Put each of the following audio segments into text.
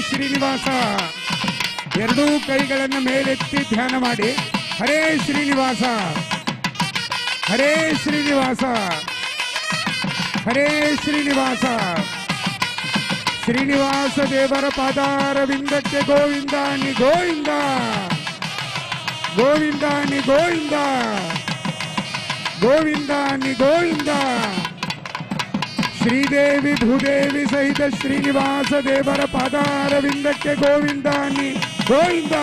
ಶ್ರೀನಿವಾಸ. ಎರಡೂ ಕೈಗಳನ್ನು ಮೇಲೆತ್ತಿ ಧ್ಯಾನ ಮಾಡಿ. ಹರೇ ಶ್ರೀನಿವಾಸ, ಹರೇ ಶ್ರೀನಿವಾಸ, ಹರೇ ಶ್ರೀನಿವಾಸ. ಶ್ರೀನಿವಾಸ ದೇವರ ಪಾದಾರವಿಂದಕ್ಕೆ ಗೋವಿಂದ ನಿ ಗೋವಿಂದ, ಗೋವಿಂದ ನಿ ಗೋವಿಂದ, ಗೋವಿಂದ ನಿ ಗೋವಿಂದ. ಶ್ರೀದೇವಿ ಭೂದೇವಿ ಸಹಿತ ಶ್ರೀನಿವಾಸ ದೇವರ ಪಾದಾರವಿಂದಕ್ಕೆ ಗೋವಿಂದ ನಿ ಗೋವಿಂದ.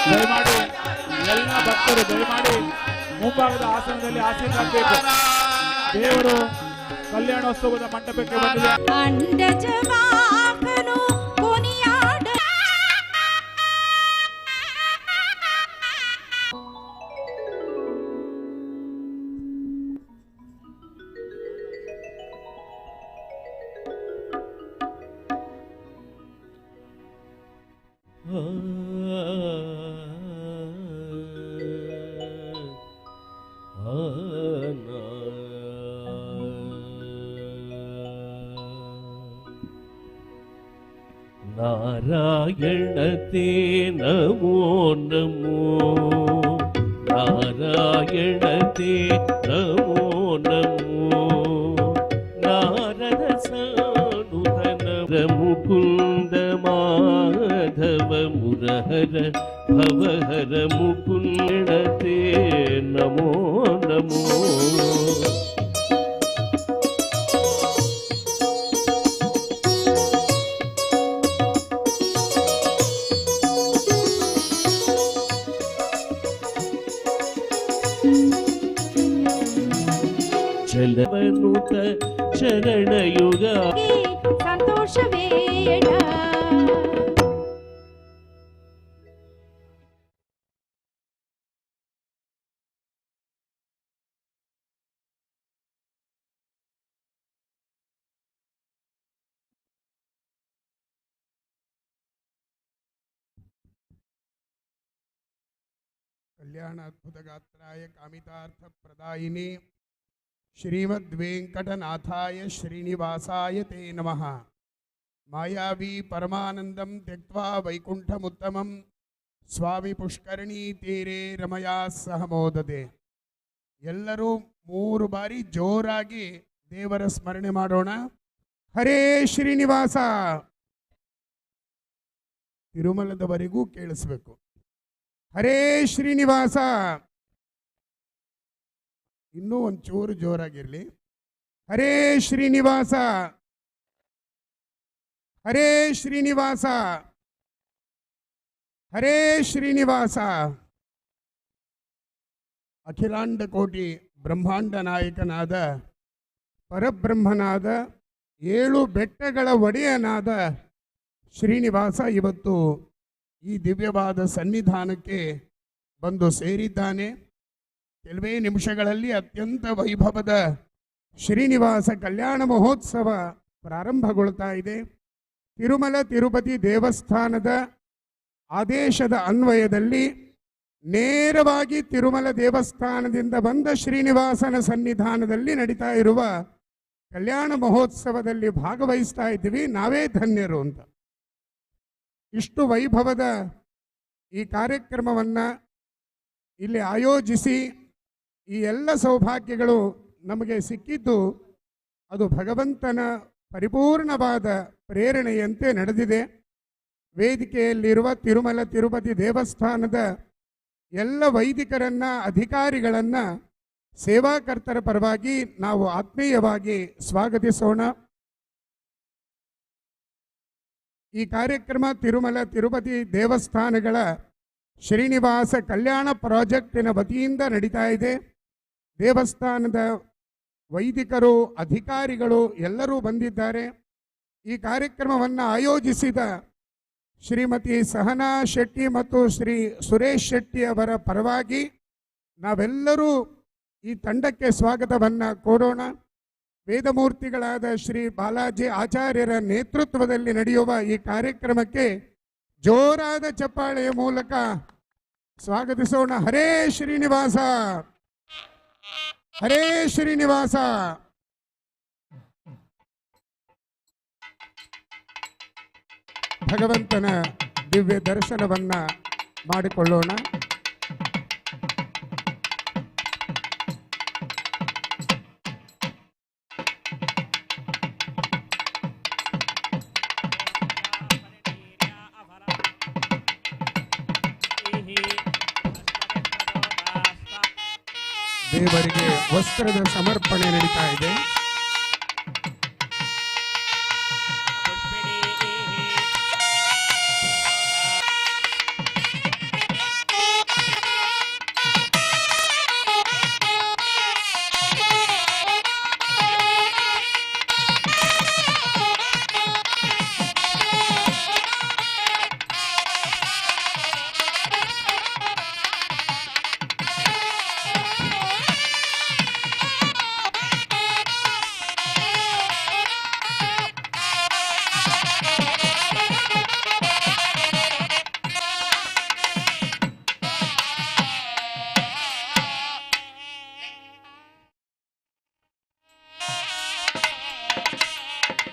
ದಯಮಾಡಿ ಎಲ್ಲ ಭಕ್ತರು ದಯಮಾಡಿ ಮುಂಭಾಗದ ಆಸನದಲ್ಲಿ ಆಸೀನರಾಗಬೇಕು. ದೇವರು ಕಲ್ಯಾಣೋತ್ಸವದ ಮಂಟಪಕ್ಕೆ ಬಂದಿದೆ. ನಾರಾಯಣತೆ ನಮೋ ನಮೋ, ನಾರಾಯಣತೆ ನಮೋ ನಮೋ. ನಾರದ ಸಾನುತನ ಮುಕುಂದ ಮಾಧವ ಮುರಹರ ಭವಹರ ಮುಕುಂದತೆ ನಮೋ ನಮೋ. ಚಲವನುತ ಚರಣಯುಗ ಸಂತೋಷವೇಳ. ಕಲ್ಯಾಣಾದ್ಭುತಗಾತ್ರಾಯ ಕಾಮಿತಾರ್ಥ ಪ್ರದಾಯಿನಿ ಶ್ರೀಮದ್ವೆಂಕಟನಾಥಾಯ ಶ್ರೀನಿವಾಸಾಯ ತೇ ನಮಃ. ಮಾಯಾವಿ ಪರಮಾನಂದಂ ತ್ಯಕ್ತ್ವಾ ವೈಕುಂಠಮುತ್ತಮಂ ಸ್ವಾಮಿ ಪುಷ್ಕರಣಿ ತೀರೆ ರಮಯಾ ಸಹ ಮೋದತೆ. ಎಲ್ಲರೂ 3 ಬಾರಿ ಜೋರಾಗಿ ದೇವರ ಸ್ಮರಣೆ ಮಾಡೋಣ. ಹರೇ ಶ್ರೀನಿವಾಸ. ತಿರುಮಲದವರೆಗೂ ಕೇಳಿಸ್ಬೇಕು. ಹರೇ ಶ್ರೀನಿವಾಸ. ಇನ್ನೂ ಒಂಚೂರು ಜೋರಾಗಿರಲಿ. ಹರೇ ಶ್ರೀನಿವಾಸ, ಹರೇ ಶ್ರೀನಿವಾಸ, ಹರೇ ಶ್ರೀನಿವಾಸ. ಅಖಿಲಾಂಡ ಕೋಟಿ ಬ್ರಹ್ಮಾಂಡ ನಾಯಕನಾದ ಪರಬ್ರಹ್ಮನಾದ 7 ಬೆಟ್ಟಗಳ ಒಡೆಯನಾದ ಶ್ರೀನಿವಾಸ ಇವತ್ತು ಈ ದಿವ್ಯವಾದ ಸನ್ನಿಧಾನಕ್ಕೆ ಬಂದು ಸೇರಿದ್ದಾನೆ. ಕೆಲವೇ ನಿಮಿಷಗಳಲ್ಲಿ ಅತ್ಯಂತ ವೈಭವದ ಶ್ರೀನಿವಾಸ ಕಲ್ಯಾಣ ಮಹೋತ್ಸವ ಪ್ರಾರಂಭಗೊಳ್ತಾ ಇದೆ. ತಿರುಮಲ ತಿರುಪತಿ ದೇವಸ್ಥಾನದ ಆದೇಶದ ಅನ್ವಯದಲ್ಲಿ ನೇರವಾಗಿ ತಿರುಮಲ ದೇವಸ್ಥಾನದಿಂದ ಬಂದ ಶ್ರೀನಿವಾಸನ ಸನ್ನಿಧಾನದಲ್ಲಿ ನಡೀತಾ ಇರುವ ಕಲ್ಯಾಣ ಮಹೋತ್ಸವದಲ್ಲಿ ಭಾಗವಹಿಸ್ತಾ ಇದ್ದೀವಿ. ನಾವೇ ಧನ್ಯರು ಅಂತ. ಇಷ್ಟು ವೈಭವದ ಈ ಕಾರ್ಯಕ್ರಮವನ್ನು ಇಲ್ಲಿ ಆಯೋಜಿಸಿ ಈ ಎಲ್ಲ ಸೌಭಾಗ್ಯಗಳು ನಮಗೆ ಸಿಕ್ಕಿದ್ದು ಅದು ಭಗವಂತನ ಪರಿಪೂರ್ಣವಾದ ಪ್ರೇರಣೆಯಂತೆ ನಡೆದಿದೆ. ವೇದಿಕೆಯಲ್ಲಿರುವ ತಿರುಮಲ ತಿರುಪತಿ ದೇವಸ್ಥಾನದ ಎಲ್ಲ ವೈದಿಕರನ್ನ, ಅಧಿಕಾರಿಗಳನ್ನ, ಸೇವಾಕರ್ತರ ಪರವಾಗಿ ನಾವು ಆತ್ಮೀಯವಾಗಿ ಸ್ವಾಗತಿಸೋಣ. ಈ ಕಾರ್ಯಕ್ರಮ ತಿರುಮಲ ತಿರುಪತಿ ದೇವಸ್ಥಾನಗಳ ಶ್ರೀನಿವಾಸ ಕಲ್ಯಾಣ ಪ್ರಾಜೆಕ್ಟಿನ ವತಿಯಿಂದ ನಡೀತಾ ಇದೆ. ದೇವಸ್ಥಾನದ ವೈದಿಕರು, ಅಧಿಕಾರಿಗಳು ಎಲ್ಲರೂ ಬಂದಿದ್ದಾರೆ. ಈ ಕಾರ್ಯಕ್ರಮವನ್ನು ಆಯೋಜಿಸಿದ ಶ್ರೀಮತಿ ಸಹನಾ ಶೆಟ್ಟಿ ಮತ್ತು ಶ್ರೀ ಸುರೇಶ್ ಶೆಟ್ಟಿ ಅವರ ಪರವಾಗಿ ನಾವೆಲ್ಲರೂ ಈ ತಂಡಕ್ಕೆ ಸ್ವಾಗತವನ್ನು ಕೋರೋಣ. ವೇದಮೂರ್ತಿಗಳಾದ ಶ್ರೀ ಬಾಲಾಜಿ ಆಚಾರ್ಯರ ನೇತೃತ್ವದಲ್ಲಿ ನಡೆಯುವ ಈ ಕಾರ್ಯಕ್ರಮಕ್ಕೆ ಜೋರಾದ ಚಪ್ಪಾಳೆಯ ಮೂಲಕ ಸ್ವಾಗತಿಸೋಣ. ಹರೇ ಶ್ರೀನಿವಾಸ, ಹರೇ ಶ್ರೀನಿವಾಸ. ಭಗವಂತನ ದಿವ್ಯ ದರ್ಶನವನ್ನ ಮಾಡಿಕೊಳ್ಳೋಣ. ದೇವರಿಗೆ ವಸ್ತ್ರದ ಸಮರ್ಪಣೆ ನಡೀತಾ ಇದೆ.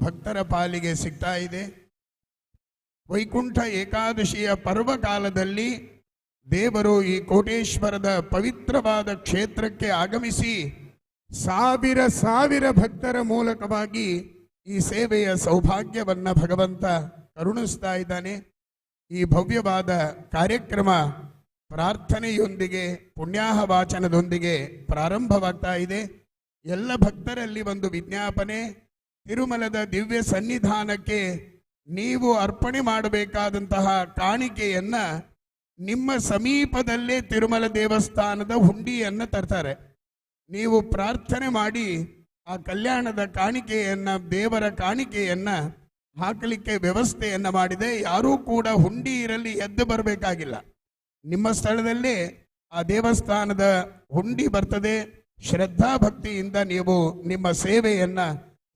ಭಕ್ತರ ಪಾಲಿಗೆ ಸಿಗ್ತಾ ಇದೆ. ವೈಕುಂಠ ಏಕಾದಶಿಯ ಪರ್ವಕಾಲದಲ್ಲಿ ದೇವರು ಈ ಕೋಟೇಶ್ವರದ ಪವಿತ್ರವಾದ ಕ್ಷೇತ್ರಕ್ಕೆ ಆಗಮಿಸಿ ಸಾವಿರ ಭಕ್ತರ ಮೂಲಕವಾಗಿ ಈ ಸೇವೆಯ ಸೌಭಾಗ್ಯವನ್ನ ಭಗವಂತ ಕರುಣಿಸ್ತಾ ಇದ್ದಾನೆ. ಈ ಭವ್ಯವಾದ ಕಾರ್ಯಕ್ರಮ ಪ್ರಾರ್ಥನೆಯೊಂದಿಗೆ, ಪುಣ್ಯಾಹ ವಾಚನದೊಂದಿಗೆ ಪ್ರಾರಂಭವಾಗ್ತಾ ಇದೆ. ಎಲ್ಲ ಭಕ್ತರಲ್ಲಿ ಒಂದು ವಿಜ್ಞಾಪನೆ: ತಿರುಮಲದ ದಿವ್ಯ ಸನ್ನಿಧಾನಕ್ಕೆ ನೀವು ಅರ್ಪಣೆ ಮಾಡಬೇಕಾದಂತಹ ಕಾಣಿಕೆಯನ್ನ ನಿಮ್ಮ ಸಮೀಪದಲ್ಲೇ ತಿರುಮಲ ದೇವಸ್ಥಾನದ ಹುಂಡಿಯನ್ನ ತರ್ತಾರೆ. ನೀವು ಪ್ರಾರ್ಥನೆ ಮಾಡಿ ಆ ಕಲ್ಯಾಣದ ಕಾಣಿಕೆಯನ್ನ, ದೇವರ ಕಾಣಿಕೆಯನ್ನ ಹಾಕಲಿಕ್ಕೆ ವ್ಯವಸ್ಥೆಯನ್ನ ಮಾಡಿದೆ. ಯಾರೂ ಕೂಡ ಹುಂಡಿ ಇರಲಿ ಎದ್ದು ಬರಬೇಕಾಗಿಲ್ಲ. ನಿಮ್ಮ ಸ್ಥಳದಲ್ಲೇ ಆ ದೇವಸ್ಥಾನದ ಹುಂಡಿ ಬರ್ತದೆ. ಶ್ರದ್ಧಾ ಭಕ್ತಿಯಿಂದ ನೀವು ನಿಮ್ಮ ಸೇವೆಯನ್ನ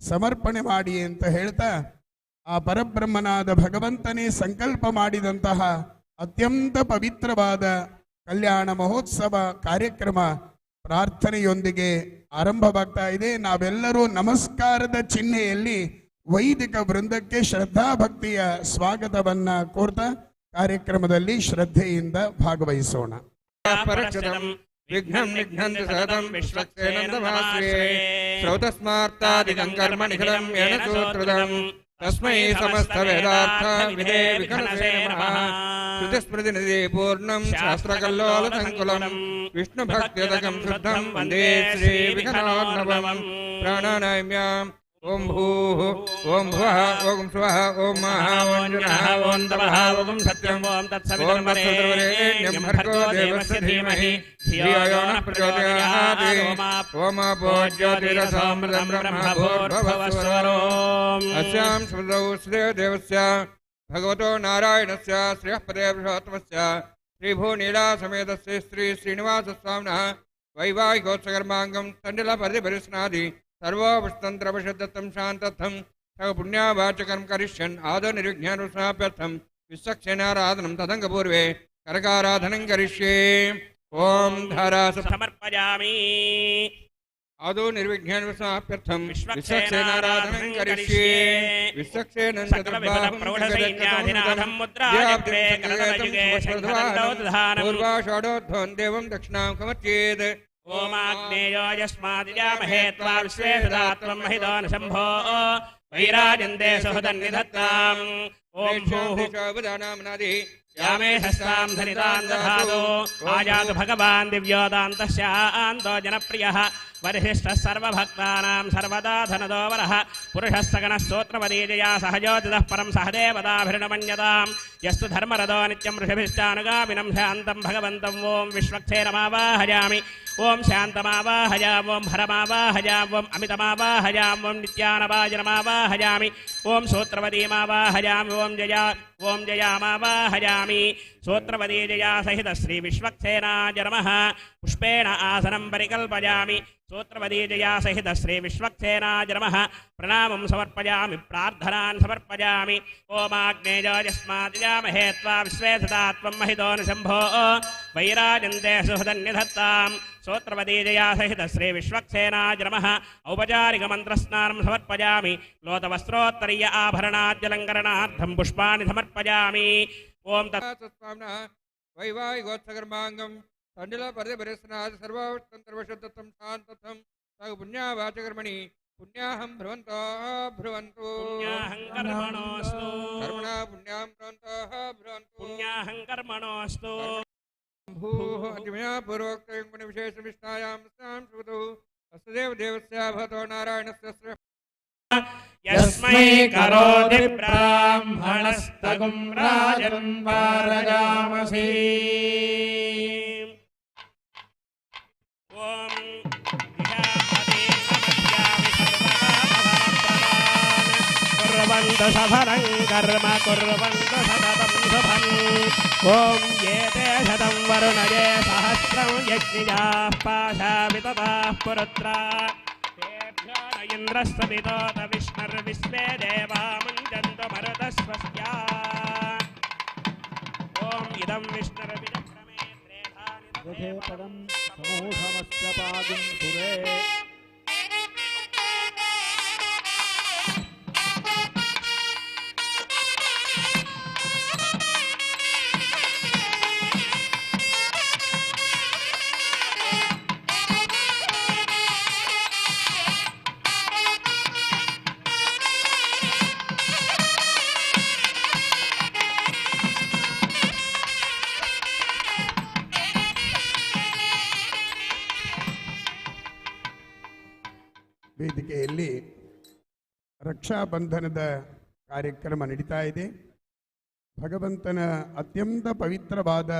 ಸಮರ್ಪಣೆ ಮಾಡಿ ಅಂತ ಹೇಳ್ತಾ, ಆ ಪರಬ್ರಹ್ಮನಾದ ಭಗವಂತನೇ ಸಂಕಲ್ಪ ಮಾಡಿದಂತಹ ಅತ್ಯಂತ ಪವಿತ್ರವಾದ ಕಲ್ಯಾಣ ಮಹೋತ್ಸವ ಕಾರ್ಯಕ್ರಮ ಪ್ರಾರ್ಥನೆಯೊಂದಿಗೆ ಆರಂಭವಾಗ್ತಾ ಇದೆ. ನಾವೆಲ್ಲರೂ ನಮಸ್ಕಾರದ ಚಿಹ್ನೆಯಲ್ಲಿ ವೈದಿಕ ವೃಂದಕ್ಕೆ ಶ್ರದ್ಧಾ ಭಕ್ತಿಯ ಸ್ವಾಗತವನ್ನ ಕೋರ್ತಾ ಕಾರ್ಯಕ್ರಮದಲ್ಲಿ ಶ್ರದ್ಧೆಯಿಂದ ಭಾಗವಹಿಸೋಣ. ವಿಘ್ನಂ ನಿಘ್ನಂತಿ ಸತತಂ ವಿಶ್ವಕ್ಸೇನಂದಭಾಸ್ವೇ ಶ್ರೌತಸ್ಮಾರ್ತಾದಿಕಂ ಕರ್ಮ ನಿಖಿಲಂ ಯೇನ ಸೂತ್ರದಂ ತಸ್ಮೈ ಸಮಸ್ತ ವೇದಾರ್ಥ ವಿಧೇ ವಿಘ್ನಸೇ ನಮಃ. ಶ್ರುತಿಸ್ಮೃತಿ ನಿಧಿ ಪೂರ್ಣಂ ಶಾಸ್ತ್ರಕಲ್ಲೋಲ ಸಂಕುಲಂ ವಿಷ್ಣು ಭಕ್ತ್ಯದಕಂ ಶುದ್ಧಂ ವಂದೇ ಶ್ರೀ ವಿಘ್ನೋರ್ನವಂ. ಪ್ರಾಣಾನಾಮ್ಯಾಂ ओम भूः ओम भुवः ओम स्वः ओम महः ओम जुनः ओम तपः ओम सत्यं ओम तत्सवितुर्वरेण्यं भर्गो देवस्य धीमहि धियो यो नः प्रचोदयात् ओम ज्योतिरसोमृतं ब्रह्म भूर्भुवस्वरोम् अस्यां स्मृतौ श्रीदेवस्य भगवतो नारायणस्य श्रीयःपदे पुरुषोत्तमस्य श्रीभूनीलासमेतस्य श्री श्रीनिवासस्वामिनः वैवाहिकोत्सकर्माङ्गं तण्डुलपरिपरिस्नादि सर्वोपस्तंत्रपशुद्धं शान्तत्थं सह पुण्यावाचकं करिष्यन् आदौ निर्विघ्नानुसाप्यर्थं विश्वक्षेणाराधनं तदङ्गपूर्वे करकाराधनं करिष्ये ओम धारा समर्पयामि आदौ निर्विघ्नानुसाप्यर्थं विश्वक्षेणाराधनं करिष्ये विश्वक्षेणं चतुर्बाहुं मुद्रायुगे पूर्वाषाढोद्धवं देवं दक्षिणां समर्चयेत् ओमाग्नेयो यस्मादिजामहे त्वा विश्वेशदात्वं महितो न शम्भो वैराजन्ते सुहृदन्निधत्ताम् ओम भूः यामे हस्तां धनितां दधातु आजातु भगवान् दिव्योदान्तस्यान्तो जनप्रियः वरिष्ठः सर्वभक्तानां सर्वदा धनदो वरः पुरुषः सगणः स्तोत्रपदीजया सहज्योतितः परं सहदेवताभिर्नमन्यतां यस्तु धर्मरदो नित्यं ऋषभिश्चानुगामिनं शान्तं भगवन्तम् ॐ विश्वक्षेणमावाहयामि ॐ शान्तमावाहयामि ॐ हरमावाहयामि ॐ अमितमावाहयामि ॐ नित्यानवाजनमावाहयामि ॐ सूत्रवतीमावाहयामि ॐ जयामावाहयामि सूत्रवती जया सहित श्री विश्वक्सेनाय नमः पुष्पेण आसनं परिकल्पयामि सूत्रवती जया सहित श्री विश्वक्सेनाय नमः प्रणामं समर्पयामि प्रार्थनान् समर्पयामि ओमाग्नेयो यस्मादिजामहे त्वा विश्वेशदात्वं महितो न शम्भो वैराजन्ते सुहृदन्निधत्तां सूत्रवती जया सहित श्री विश्वक्सेनाय नमः औपचारिकमन्त्रस्नानं समर्पयामि लोतवस्त्रोत्तरीय आभरणाद्यलङ्करणार्थं पुष्पाणि समर्पयामि ओम तत्स्वामिनः वैवाहिकोत्सकर्माङ्गं तण्डुलपरिपरिस्नादि सर्वोपस्तंत्रपशुद्धं शान्तत्थं सह पुण्यावाचकर्मणि पुण्याहं भ्रुवन्तः भ्रुवन्तु पुण्याहं कर्मणोऽस्तु कर्मणा पुण्यां भ्रुवन्तः भ्रुवन्तु पुण्याहं कर्मणोऽस्तु भूः अतिमया पूर्वोक्तं पुण्यविशेषमिष्टायां स्नां श्रुतौ वसुदेव देवस्य भगवतो नारायणस्य श्रेय यस्मै करोति ब्राह्मणस्तगुं राजन् वारयामसि कुर्वन्तु सफलं कर्म कुर्वन्तु सततं शुभम् ॐ ये ते शतं वरुणये सहस्रं यज्ञिजाः पाशावितताः पुरुत्रा इन्द्रस्वपितोत विष्णुर्विश्वे देवा मुञ्जन्तु मरुतस्वस्या ॐ इदं विष्णुर्विचक्रमे त्रेधानि पदं समूहमस्य पादुं सुरे ವೇದಿಕೆಯಲ್ಲಿ ರಕ್ಷಾಬಂಧನದ ಕಾರ್ಯಕ್ರಮ ನಡೀತಾ ಇದೆ. ಭಗವಂತನ ಅತ್ಯಂತ ಪವಿತ್ರವಾದ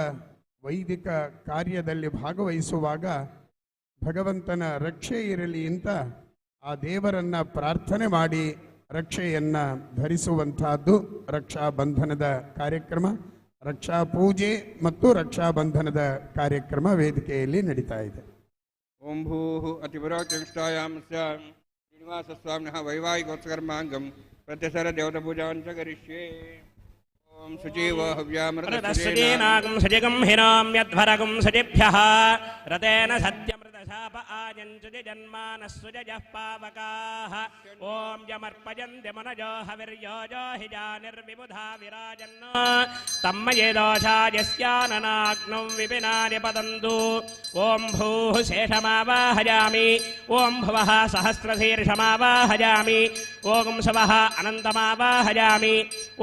ವೈದಿಕ ಕಾರ್ಯದಲ್ಲಿ ಭಾಗವಹಿಸುವಾಗ ಭಗವಂತನ ರಕ್ಷೆ ಇರಲಿ ಅಂತ ಆ ದೇವರನ್ನ ಪ್ರಾರ್ಥನೆ ಮಾಡಿ ರಕ್ಷೆಯನ್ನು ಧರಿಸುವಂತಹದ್ದು ರಕ್ಷಾಬಂಧನದ ಕಾರ್ಯಕ್ರಮ. ರಕ್ಷಾ ಪೂಜೆ ಮತ್ತು ರಕ್ಷಾಬಂಧನದ ಕಾರ್ಯಕ್ರಮ ವೇದಿಕೆಯಲ್ಲಿ ನಡೀತಾ ಇದೆ. ओम भूः अतिपुरोक्तविष्टायां श्रीनिवासस्वामिनः वैवाहिकोत्सकर्माङ्गं प्रत्यसर देवतापूजां च करिष्ये. ओम शुचिव हव्यामृतस्वजेनागं सजगं हिनाम्यध्वरगं सजेभ्यः रतेन सत्यमृतशाप आयञ्चुज जन्मानस्सुजः पावकाः ओम यमर्पयन्ति मनजो हविर्योजो हि जानिर्विबुधा विराजन् तम्मये दोषायस्याननाग्नौ विपिनानि पतन्तु. ओम भूः शेषमावाहयामि ओम भुवः सहस्रशीर्षमावाहयामि ओम स्वः अनन्तमावाहयामि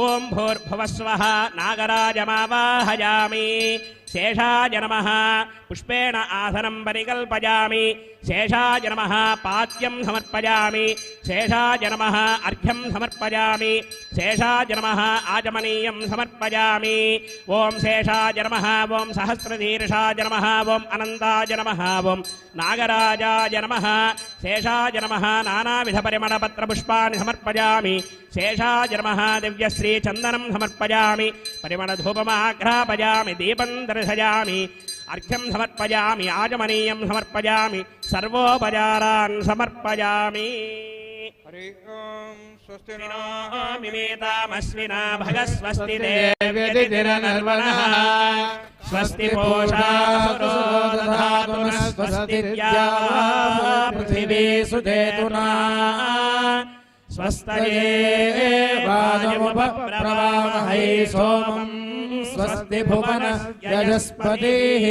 ओम भूर्भुवस्वः नागराजमावाहयामि. शेषाय नमः पुष्पेण आसनं परिकल्पयामि శేషాయ నమః పాద్యం సమర్పయామి శేషాయ నమః అర్ఘ్యం సమర్పయామి శేషాయ నమః ఆచమనీయం సమర్పయామి ఓం శేషాయ నమః ఓం సహస్రశీర్షాయ నమః ఓం అనంతాయ నమః ఓం నాగరాజాయ నమః శేషాయ నమః నానావిధ పరిమళ పత్ర పుష్పాన్ని సమర్పయామి శేషాయ నమః దివ్యశ్రీ చందనం సమర్పయామి పరిమళ ధూపమాఘ్రాపయామి దీపం దర్శయామి అర్ఘ్యం సమర్పయామి ఆచమనీయం సమర్పయామి సర్వోపచారాన్ సమర్పయామి హరి ఓం స్వస్తి మిమేతామస్వినా భగస్వస్తి దేవ్యతిరనర్వణః స్వస్తి పోషాసురోదధాతున స్వస్తి పృథివీ సుచేతునా స్వస్తయే వాజముపప్రవామహై సోమం స్వస్తి భువనస్పతిః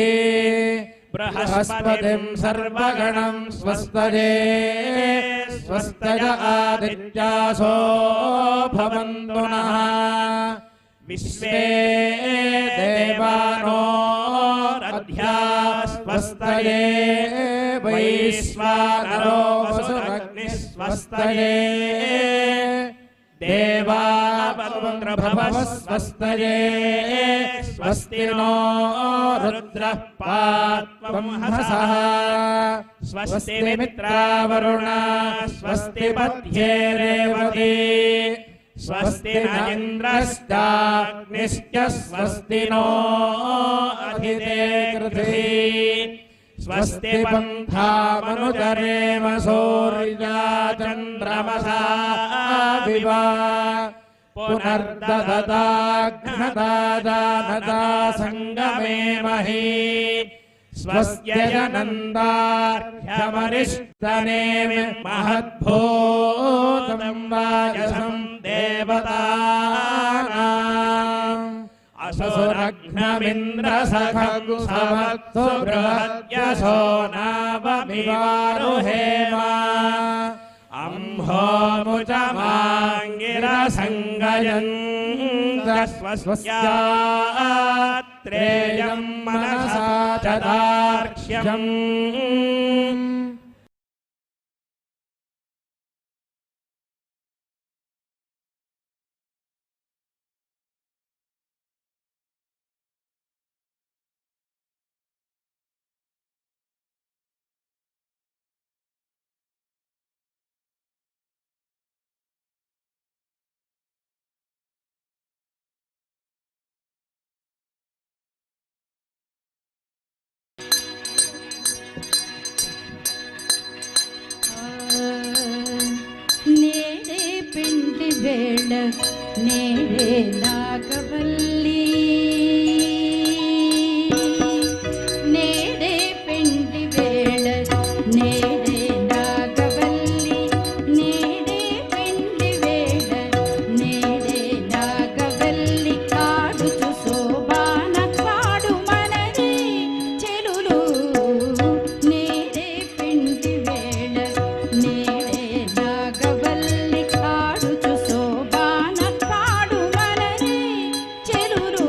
బృహస్పతిం సర్వగణం స్వస్తయే స్వస్తయ ఆదిత్యాసో భవంతు నః విశ్వే దేవానో రథ్యా స్వస్తయే వైశ్వానరో వసురగ్నిః స్వస్తయే దేవావరుద్రభవః స్వస్తయే స్వస్తి నో రుద్రః పాత్వం హసః స్వస్తి మిత్రావరుణా స్వస్తి పత్యే రేవతి స్వస్తి న ఇంద్రశ్చాగ్నిశ్చ స్వస్తి నో అధిదే కృధి స్వస్తి పంథామనుచరేమ సూర్యా చంద్రమసా వివా పునర్దదతాఘ్నదాదానదా సంగమే మహీ స్వస్య నందార్ఘ్యమరిష్టనే మహద్భూతం వాజసం దేవతానాం అసురఘ్నమింద్రసఖగు సమత్సు బృహద్యశో నావమివారుహేమ అంహోముచమాంగిరసంగయంత స్వస్యాత్రేయం మనసా చదార్క్ష్యం నేడే పిండి వేళ నేడే నాగవల్లి నేడే పిండి వేళ నేడే నాగవల్లి నేడే పిండి వేళ నేడే నాగవల్లి కాడుచు శోభాన కాడు మనది చెలులు నేడే పిండి వేళ నేడే నాగవల్లి కాడుచు శోభాన కాడు మనది చెలులు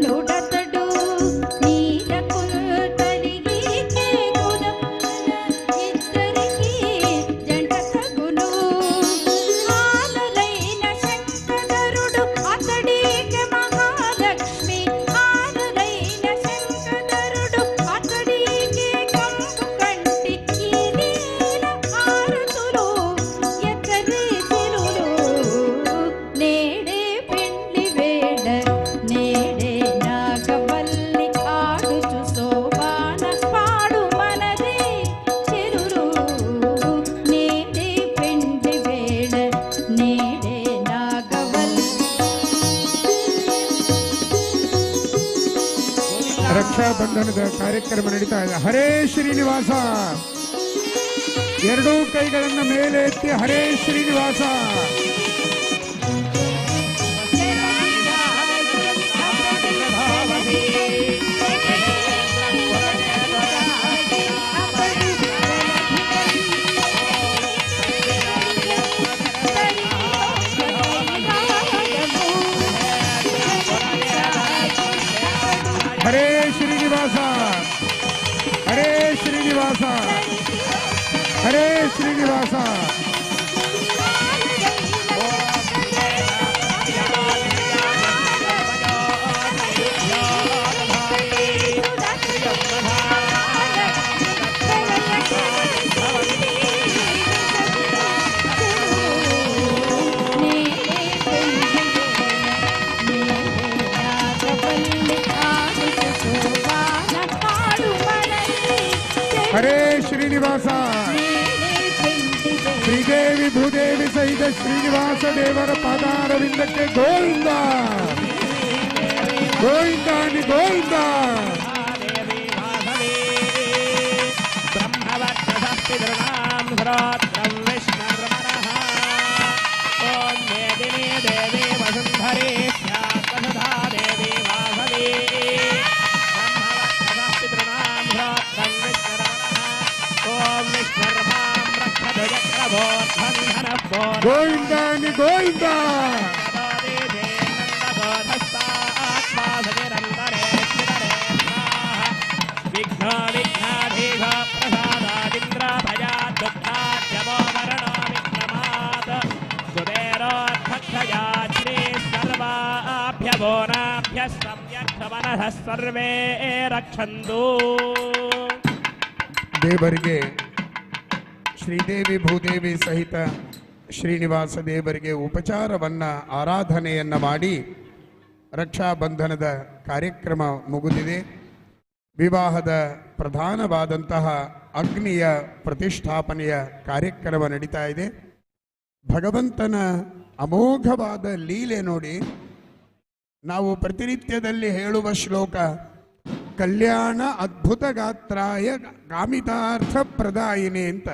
ನುಡತಡು ನೀರ ಕುಂತಲಿಗೆ ಗುಣಮನ ಇದ್ದರಿಗೆ ಜಂಡ ತಗುನು ಆಲಲೈನ ಶಂಕದರುಡು ಅತಡಿಗೆ ಮಹಾಲಕ್ಷ್ಮಿ ಆಲಲೈನ ಶಂಕದರುಡು ಅತಡಿಗೆ ಕಂಪು ಕಂಟಿ ಕೀಲೀಲ ಆರತುಲು ಎತ್ತರಿ ತಿರುಳು నేడే పెండ్లి వేడ నేడే నాగవల్లి ఆడుచు శోభాన పాడు మనదే చెరురు నేడే పెండ్లి వేడ నేడే నాగవల్లి ರಕ್ಷಾ ಬಂಧನದ ಕಾರ್ಯಕ್ರಮ ನಡೀತಾ ಇದೆ. ಹರೇ ಶ್ರೀನಿವಾಸ, ಎರಡೂ ಕೈಗಳನ್ನ ಮೇಲೆ ಎತ್ತಿ ಹರೇ ಶ್ರೀನಿವಾಸ. ಹರೇ ಶ್ರೀನಿವಾಸ, ಹರೇ ಶ್ರೀನಿವಾಸ, ಹರೇ ಶ್ರೀನಿವಾಸ. ಹರೇ ಶ್ರೀನಿವಾಸ. ಶ್ರೀದೇವಿ ಭೂದೇವಿ ಸಹಿತ ಶ್ರೀನಿವಾಸ ದೇವರ ಪಾದಾರವಿಂದಕ್ಕೆ ಗೋವಿಂದ ಗೋವಿಂದ ಗೋವಿಂದ. ಗೋವಿಂದ ಗೋವಿಂದ. ಸರ್ವೇ ರಕ್ಷಂತು. ದೇವರಿಗೆ ಶ್ರೀದೇವಿ ಭೂದೇವಿ ಸಹಿತ ಶ್ರೀನಿವಾಸ ದೇವರಿಗೆ ಉಪಚಾರವನ್ನ ಆರಾಧನೆಯನ್ನ ಮಾಡಿ ರಕ್ಷಾಬಂಧನದ ಕಾರ್ಯಕ್ರಮ ಮುಗಿದಿದೆ. ವಿವಾಹದ ಪ್ರಧಾನವಾದಂತಹ ಅಗ್ನಿಯ ಪ್ರತಿಷ್ಠಾಪನೆಯ ಕಾರ್ಯಕ್ರಮ ನಡೀತಾ ಇದೆ. ಭಗವಂತನ ಅಮೋಘವಾದ ಲೀಲೆ ನೋಡಿ. ನಾವು ಪ್ರತಿನಿತ್ಯದಲ್ಲಿ ಹೇಳುವ ಶ್ಲೋಕ ಕಲ್ಯಾಣ ಅದ್ಭುತ ಗಾತ್ರಾಯ ಕಾಮಿತಾರ್ಥ ಪ್ರದಾಯಿನಿ ಅಂತ.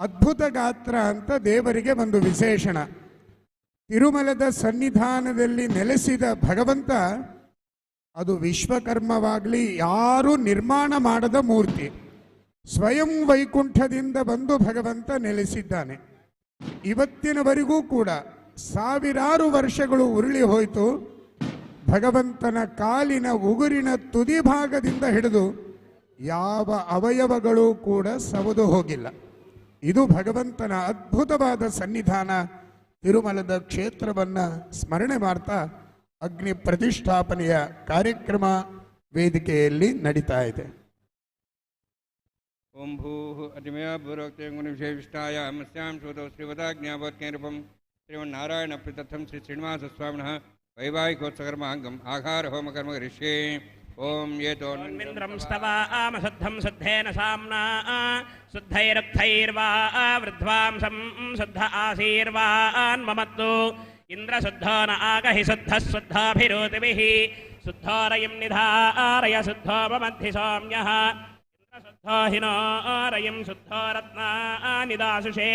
ಅದ್ಭುತ ಗಾತ್ರ ಅಂತ ದೇವರಿಗೆ ಒಂದು ವಿಶೇಷಣ. ತಿರುಮಲದ ಸನ್ನಿಧಾನದಲ್ಲಿ ನೆಲೆಸಿದ ಭಗವಂತ ಅದು ವಿಶ್ವಕರ್ಮವಾಗಲಿ ಯಾರೂ ನಿರ್ಮಾಣ ಮಾಡದ ಮೂರ್ತಿ. ಸ್ವಯಂ ವೈಕುಂಠದಿಂದ ಬಂದು ಭಗವಂತ ನೆಲೆಸಿದ್ದಾನೆ. ಇವತ್ತಿನವರೆಗೂ ಕೂಡ ಸಾವಿರಾರು ವರ್ಷಗಳು ಉರುಳಿ ಹೋಯಿತು. ಭಗವಂತನ ಕಾಲಿನ ಉಗುರಿನ ತುದಿ ಭಾಗದಿಂದ ಹಿಡಿದು ಯಾವ ಅವಯವಗಳು ಕೂಡ ಸವದು ಹೋಗಿಲ್ಲ. ಇದು ಭಗವಂತನ ಅದ್ಭುತವಾದ ಸನ್ನಿಧಾನ. ತಿರುಮಲದ ಕ್ಷೇತ್ರವನ್ನು ಸ್ಮರಣೆ ಮಾಡ್ತಾ ಅಗ್ನಿ ಪ್ರತಿಷ್ಠಾಪನೆಯ ಕಾರ್ಯಕ್ರಮ ವೇದಿಕೆಯಲ್ಲಿ ನಡೀತಾ ಇದೆ. ಓಂ ಭೂ ಅತಿಮಯ ಪೂರ್ವೋಕ್ತೇಂಗುನಿವಿಶೇಷಿಷ್ಟಾಯ ಮಸ್ಯಾಂ ಶೋಧೌ ಶ್ರೀವದಾಜ್ಞಾಪತ್ಕೇರೂಪಂ ಶ್ರೀಮನ್ನಾರಾಯಣ ಪ್ರತಥಂ ಶ್ರೀ ಶ್ರೀನಿವಾಸ ಸ್ವಾಮಿನಃ ವೈವಾಹಿಕೋತ್ಸಕರ್ಮಾಂಗಂ ಆಹಾರ ಹೋಮಕರ್ಮ ಕರಿಷ್ಯೆ. ಓಂ ಏತೋನ್ಮಿಂದ್ರಂ ಸ್ತವಾಮಶುದ್ಧಂ ಶುದ್ಧೇನ ಸಾಮ್ನಾ ಶುದ್ಧೈರುಕ್ತೈರ್ವಾ ವೃದ್ಧ್ವಾಂಸಂ ಶುದ್ಧ ಆಸೀರ್ವಾನ್ ಮಮತ್ತು ಇಂದ್ರಶುದ್ಧೋ ನ ಆಗಹಿ ಶುದ್ಧಃ ಶುದ್ಧಾಭಿರೋತಿಭಿಃ ಶುದ್ಧೋರಯಂ ನಿಧಾರಯ ಶುದ್ಧೋ ಮಮದ್ಧಿ ಸೌಮ್ಯಃ ಇಂದ್ರಶುದ್ಧೋ ಹಿನೋರಯಂ ಶುದ್ಧೋ ರತ್ನಾನಿ ದಾಸುಷೇ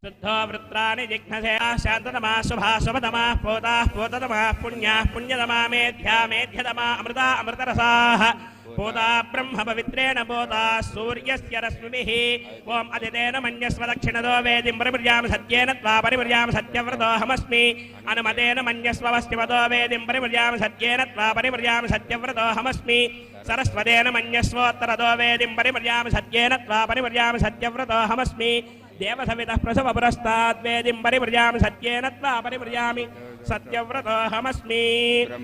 शुद्धो वृत्राणि जिघ्नसे शान्ततमा शुभा शुभतमा पोताः पोततमा पुण्याः पुण्यतमा मेध्या मेध्यतमा अमृता अमृतरसाः पोता ब्रह्म पवित्रेण पोता सूर्यस्य रश्मिभिः ओम अदितेन मन्यस्व दक्षिणतो वेदिं परिमृजां सत्येन त्वा परिमृजां सत्यव्रतोऽहमस्मि अनुमतेन मन्यस्व पश्चिमतो वेदिं परिमृजां सत्येन त्वा परिमृजां सत्यव्रतोऽहमस्मि सरस्वतेन मन्यस्वोत्तरतो वेदिं परिमृजां सत्येन त्वा परिमृजां सत्यव्रतोऽहमस्मि देवसवितः प्रसव पुरस्ताद् वेदिं परिमृजां सत्येन त्वा परिमृजामि सत्यव्रतोऽहमस्मि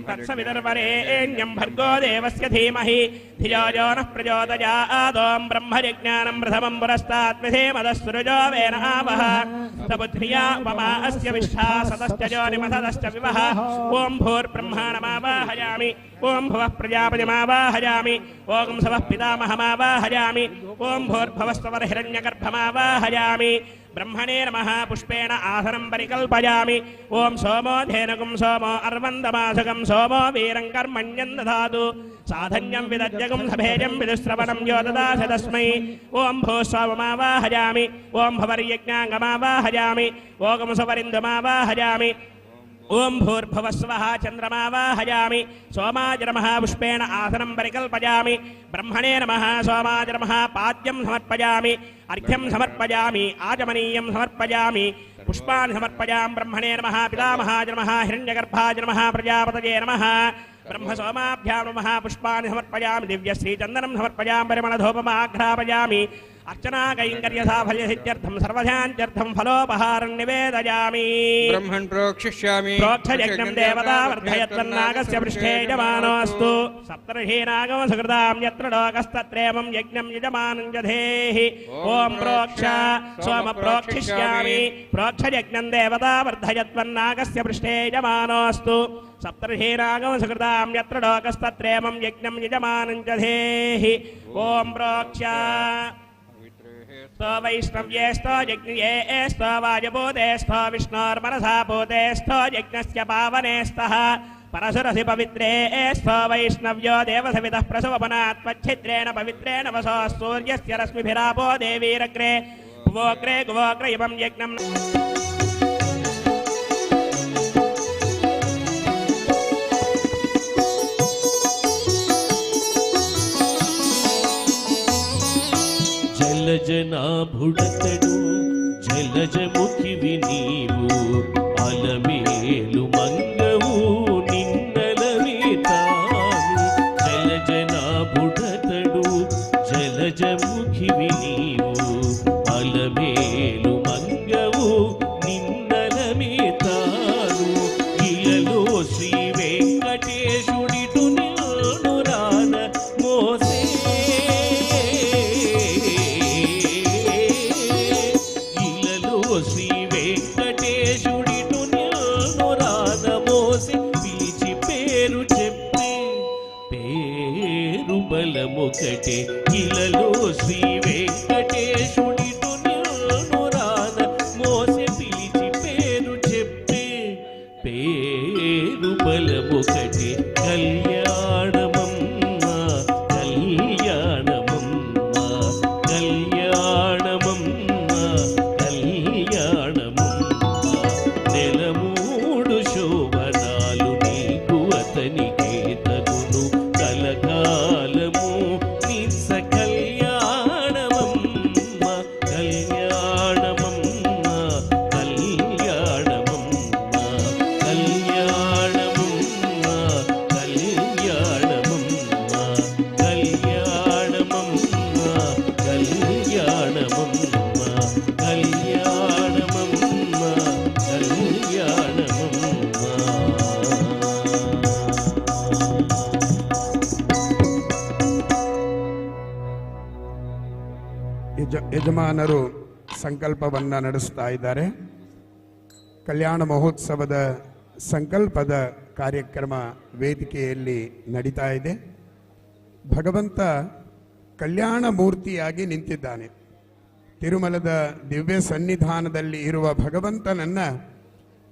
तत्सवितुर्वरेण्यं भर्गो देवस्य धीमहि धियो यो नः प्रचोदयात् ॐ ब्रह्मजिज्ञानं प्रथमं पुरस्तात् विधेमदस्सृजो वेन आवः सपुत्र्या उपमा अस्य विष्ठा सतश्च योनिमथदश्च विवः ॐ भूर्ब्रह्माणमावाहयामि ॐ भुवः प्रजापतिमावाहयामि ॐ सवः पितामहमावाहयामि ॐ भूर्भुवस्सवरहिरण्यगर्भमावाहयामि ब्रह्मणे नमः पुष्पेण आसनं परिकल्पयामि ॐ सोमो धेनुकं सोमो अर्वन्दमासकं सोमो वीरं कर्मण्यं दधातु साधन्यं विदज्जगं सभेजं विदुश्रवणं यो ददास तस्मै ॐ भूस्वाममावाहयामि ॐ भवर्यज्ञाङ्गमावाहयामि ॐ सवरिन्दुमावाहयामि ओम भूर्भुवस्वः चन्द्रमावाहयामि सोमाय नमः पुष्पेण आसनं परिकल्पयामि ब्रह्मणे नमः सोमाय नमः पाद्यं समर्पयामि अर्घ्यं समर्पयामि आचमनीयं समर्पयामि पुष्पाणि समर्पयामि ब्रह्मणे नमः पितामहाय नमः हिरण्यगर्भाय नमः प्रजापतये नमः ब्रह्म सोमाभ्यां नमः पुष्पाणि समर्पयामि दिव्यश्रीचन्दनं समर्पयामि परिमलधूपमाघ्रापयामि अर्चना कैङ्कर्यसाफल्यसिद्ध्यर्थं सर्वध्यान्त्यर्थं फलोपहारं निवेदयामि ब्रह्मन् प्रोक्षिष्यामि प्रोक्षयज्ञं देवता वर्धयत्वन्नागस्य पृष्ठे यजमानोऽस्तु सप्तर्षीनागम सुकृतां यत्र लोकस्तत्रेमं यज्ञं यजमानं जधेहि ॐ प्रोक्ष सोम प्रोक्षिष्यामि प्रोक्षयज्ञं देवता वर्धयत्वन्नागस्य पृष्ठे यजमानोऽस्तु सप्तर्षीनागम सुकृतां यत्र लोकस्तत्रेमं यज्ञं यजमानं जधेहि ॐ प्रोक्ष स्तो वैष्णव्ये स्तो यज्ञे स्तो वायुभूते स्तो विष्णोर्मनसा भूते स्तो यज्ञस्य पावने स्तः परशुरसि पवित्रे स्तो वैष्णव्यो देवसवितः प्रसवपनात् त्वच्छिद्रेण पवित्रेण वसो सूर्यस्य रश्मिभिरापो देवीरग्रे भुवोग्रे गुवोग्र इमं यज्ञम् జలజనాభుడతడు జలజముఖివి నీవు అలమేలు మంగవు నిన్నలవేతాను జలజనాభుడతడు జలజముఖివి నీవు అలమేలు మంగవు నిన్నలవేతాను ఇలలో శ్రీ వెంకటేశుడిటు నిన్ను రాన మోసే శ్రీ వెంకటేశుడిటు నిన్ను రాధమోసి పిలిచి పేరు చెప్పి పేరు బలమొకటే ఇలలో శ్రీ వెంకటేశుడిటు నిన్ను రాధమోసి పిలిచి పేరు చెప్పి పేరు బలమొకటే కళ్యాణమమ్మ కళ్యాణమమ్మ కళ్యాణమమ్మ నెలమూడు శోభనాలు నీకు అతనికే తగును కలకాలము నిత్స కళ్యాణమమ్మ కళ్యాణమమ్మ కళ్యాణమమ్మ కళ్యాణమమ్మ కళ్యాణమమ్మ కళ్యాణమమ్మ కళ్యాణమమ్మ ಯಜಮಾನರು ಸಂಕಲ್ಪವನ್ನ ನಡೆಸ್ತಾ ಇದ್ದಾರೆ. ಕಲ್ಯಾಣ ಮಹೋತ್ಸವದ ಸಂಕಲ್ಪದ ಕಾರ್ಯಕ್ರಮ ವೇದಿಕೆಯಲ್ಲಿ ನಡೀತಾ ಇದೆ. ಭಗವಂತ ಕಲ್ಯಾಣ ಮೂರ್ತಿಯಾಗಿ ನಿಂತಿದ್ದಾನೆ. ತಿರುಮಲದ ದಿವ್ಯ ಸನ್ನಿಧಾನದಲ್ಲಿ ಇರುವ ಭಗವಂತನನ್ನ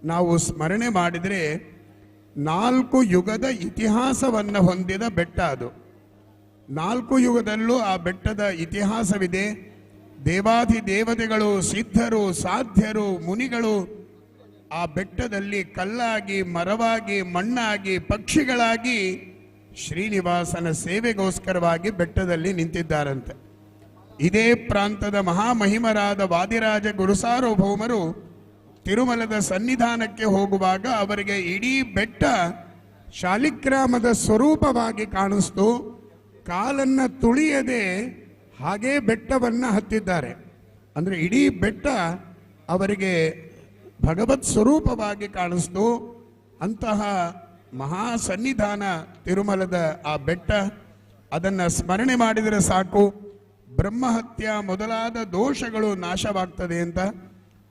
ನಾವು ಸ್ಮರಣೆ ಮಾಡಿದರೆ 4 ಯುಗದ ಇತಿಹಾಸವನ್ನು ಹೊಂದಿದ ಬೆಟ್ಟ ಅದು. 4 ಯುಗದಲ್ಲೂ ಆ ಬೆಟ್ಟದ ಇತಿಹಾಸವಿದೆ. ದೇವಾಧಿದೇವತೆಗಳು, ಸಿದ್ಧರು, ಸಾಧ್ಯರು, ಮುನಿಗಳು ಆ ಬೆಟ್ಟದಲ್ಲಿ ಕಲ್ಲಾಗಿ, ಮರವಾಗಿ, ಮಣ್ಣಾಗಿ, ಪಕ್ಷಿಗಳಾಗಿ ಶ್ರೀನಿವಾಸನ ಸೇವೆಗೋಸ್ಕರವಾಗಿ ಬೆಟ್ಟದಲ್ಲಿ ನಿಂತಿದ್ದಾರಂತೆ. ಇದೇ ಪ್ರಾಂತದ ಮಹಾಮಹಿಮರಾದ ವಾದಿರಾಜ ಗುರುಸಾರ್ವಭೌಮರು ತಿರುಮಲದ ಸನ್ನಿಧಾನಕ್ಕೆ ಹೋಗುವಾಗ ಅವರಿಗೆ ಇಡೀ ಬೆಟ್ಟ ಶಾಲಿಗ್ರಾಮದ ಸ್ವರೂಪವಾಗಿ ಕಾಣಿಸ್ತು. ಕಾಲನ್ನ ತುಳಿಯದೆ ಹಾಗೇ ಬೆಟ್ಟವನ್ನ ಹತ್ತಿದ್ದಾರೆ. ಅಂದ್ರೆ ಇಡೀ ಬೆಟ್ಟ ಅವರಿಗೆ ಭಗವತ್ ಸ್ವರೂಪವಾಗಿ ಕಾಣಿಸ್ತು. ಅಂತಹ ಮಹಾ ಸನ್ನಿಧಾನ ತಿರುಮಲದ ಆ ಬೆಟ್ಟ. ಅದನ್ನ ಸ್ಮರಣೆ ಮಾಡಿದರೆ ಸಾಕು, ಬ್ರಹ್ಮಹತ್ಯ ಮೊದಲಾದ ದೋಷಗಳು ನಾಶವಾಗ್ತದೆ ಅಂತ.